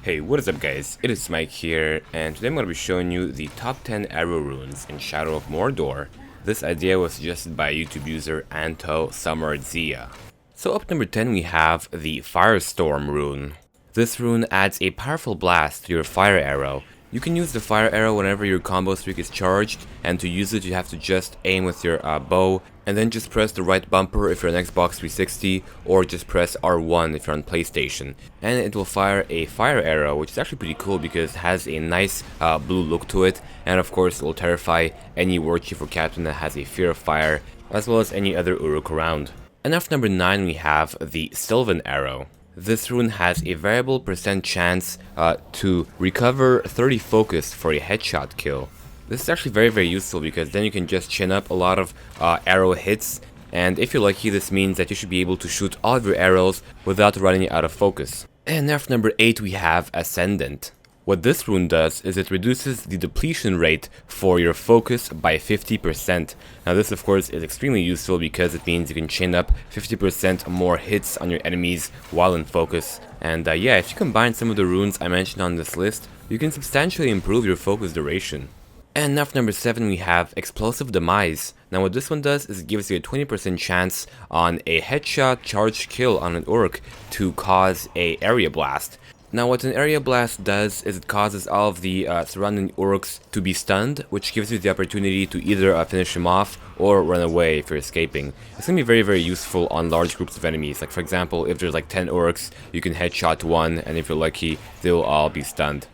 Hey, what is up guys? It is Mike here, and today I'm going to be showing you the top 10 arrow runes in Shadow of Mordor. This idea was suggested by YouTube user Anto Summerzia. So up number 10 we have the Firestorm rune. This rune adds a powerful blast to your fire arrow. You can use the fire arrow whenever your combo streak is charged, and to use it you have to just aim with your bow, and then just press the right bumper if you're on Xbox 360, or just press R1 if you're on PlayStation. And it will fire a fire arrow, which is actually pretty cool because it has a nice blue look to it, and of course it will terrify any warchief or captain that has a fear of fire, as well as any other Uruk around. And after number 9 we have the Sylvan arrow. This rune has a variable percent chance to recover 30 focus for a headshot kill. This is actually very useful because then you can just chin up a lot of arrow hits, and if you're lucky this means that you should be able to shoot all of your arrows without running out of focus. And after number 8 we have Ascendant. What this rune does is it reduces the depletion rate for your focus by 50%. Now this of course is extremely useful because it means you can chain up 50% more hits on your enemies while in focus. And yeah, if you combine some of the runes I mentioned on this list, you can substantially improve your focus duration. And after number 7 we have Explosive Demise. Now what this one does is it gives you a 20% chance on a headshot charged kill on an Uruk to cause a area blast. Now what an area blast does is it causes all of the surrounding Uruks to be stunned, which gives you the opportunity to either finish him off or run away if you're escaping. It's going to be very useful on large groups of enemies. Like for example, if there's like 10 Uruks, you can headshot one, and if you're lucky, they'll all be stunned.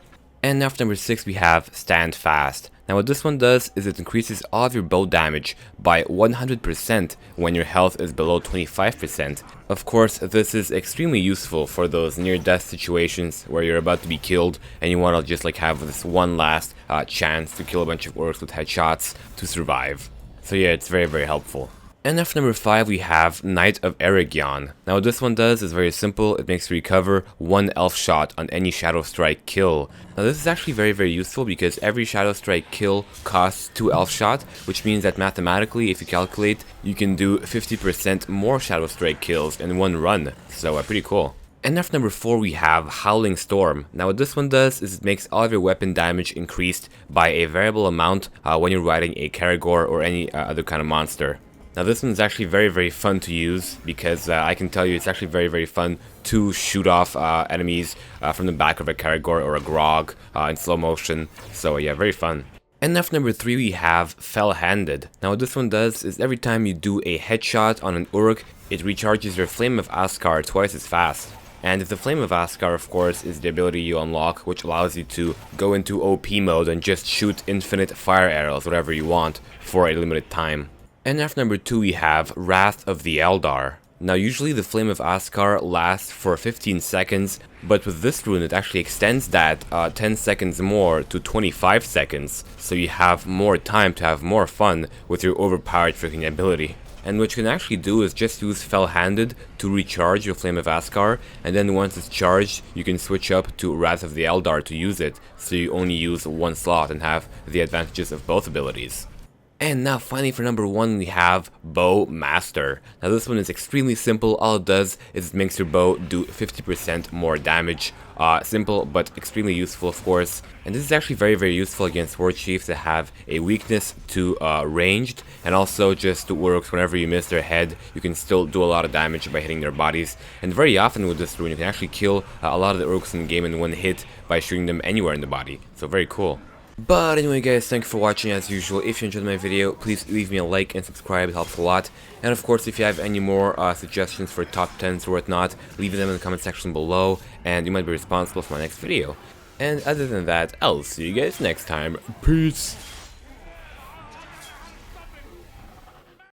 And after number 6 we have Stand Fast. Now what this one does is it increases all of your bow damage by 100% when your health is below 25%. Of course, this is extremely useful for those near-death situations where you're about to be killed and you want to just like have this one last chance to kill a bunch of orcs with headshots to survive. So yeah, it's very helpful. And after number 5 we have Knight of Eregion. Now what this one does is very simple. It makes you recover 1 elf shot on any Shadow Strike kill. Now this is actually very useful because every Shadow Strike kill costs 2 elf shot, which means that mathematically if you calculate you can do 50% more Shadow Strike kills in one run. So pretty cool. And after number 4 we have Howling Storm. Now what this one does is it makes all of your weapon damage increased by a variable amount when you're riding a Karagor or any other kind of monster. Now this one is actually very fun to use because I can tell you it's actually very fun to shoot off enemies from the back of a Karagor or a Grog in slow motion. So yeah, very fun. And after number 3 we have Fell-Handed. Now what this one does is every time you do a headshot on an Uruk, it recharges your Flame of Askar twice as fast. And if the Flame of Askar, of course, is the ability you unlock, which allows you to go into OP mode and just shoot infinite fire arrows, whatever you want, for a limited time. And after number 2 we have Wrath of the Eldar. Now usually the Flame of Askar lasts for 15 seconds, but with this rune it actually extends that 10 seconds more to 25 seconds, so you have more time to have more fun with your overpowered freaking ability. And what you can actually do is just use Fell-Handed to recharge your Flame of Askar, and then once it's charged you can switch up to Wrath of the Eldar to use it, so you only use one slot and have the advantages of both abilities. And now finally for number 1 we have Bow Master. Now this one is extremely simple. All it does is it makes your bow do 50% more damage. Simple but extremely useful of course. And this is actually very useful against warchiefs that have a weakness to ranged, and also just to Uruks. Whenever you miss their head you can still do a lot of damage by hitting their bodies. And very often with this rune you can actually kill a lot of the Uruks in the game in one hit by shooting them anywhere in the body. So very cool. But anyway guys, thank you for watching as usual. If you enjoyed my video, please leave me a like and subscribe, it helps a lot. And of course if you have any more suggestions for top 10s or whatnot, leave them in the comment section below and you might be responsible for my next video. And other than that, I'll see you guys next time. Peace!